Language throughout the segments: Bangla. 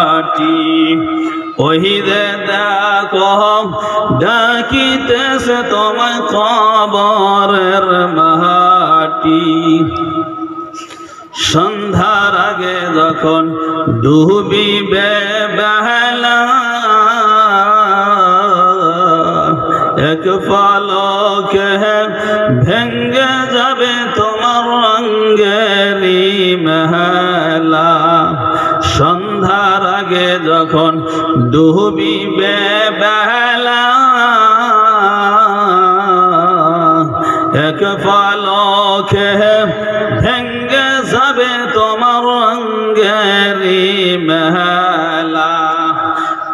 মাটি ওই যে দেখো ডাকিতেছে তোমায় কবরের মাটি সন্ধ্যার আগে যখন ডুবিবে বেলা এক পলকে ভেঙ্গে যাবে তোমার রঙেরি মেলা সন্ধ্যার আগে যখন ডুবিবে বেলা এক পলকে ভেঙ্গে যাবে তোমার রঙেরি মেলা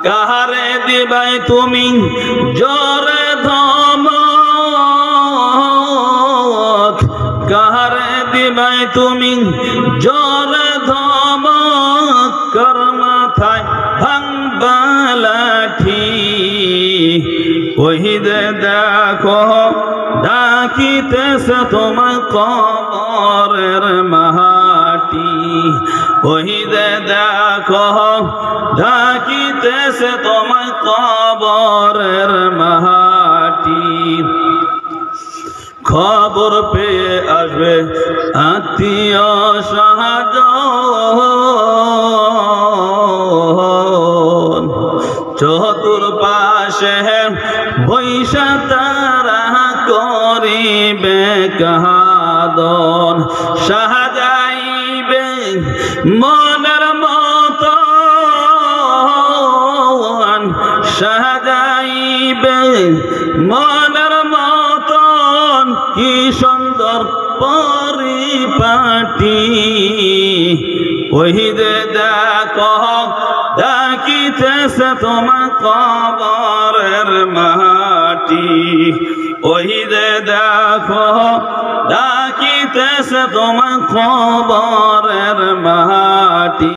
কাহারে দিবাই তুমি জোরে ধমক কাহারে দিবাই তুমি জোরে ধমক কর মাথায় ভাঙবা লাঠি ওই যে দেখো ডাকিতেছে তোমায় কবরের মাটি ওই যে দেখো ডাকিতেছে তোমায় কবরের মাটি খবর পেয়ে আসবে আত্মীয় স্বজন চতুর্পাশে বৈশা তারা করিবে কাঁদন সাজাইবে মনের মতো সাজাইবে মনের মতন কি সুন্দর পরিপাটি ওই যে দেখো ডাকিতেছে তোমার কবরের মাটি ওই যে দেখো ডাকিতেছে তোমার কবরের মাটি।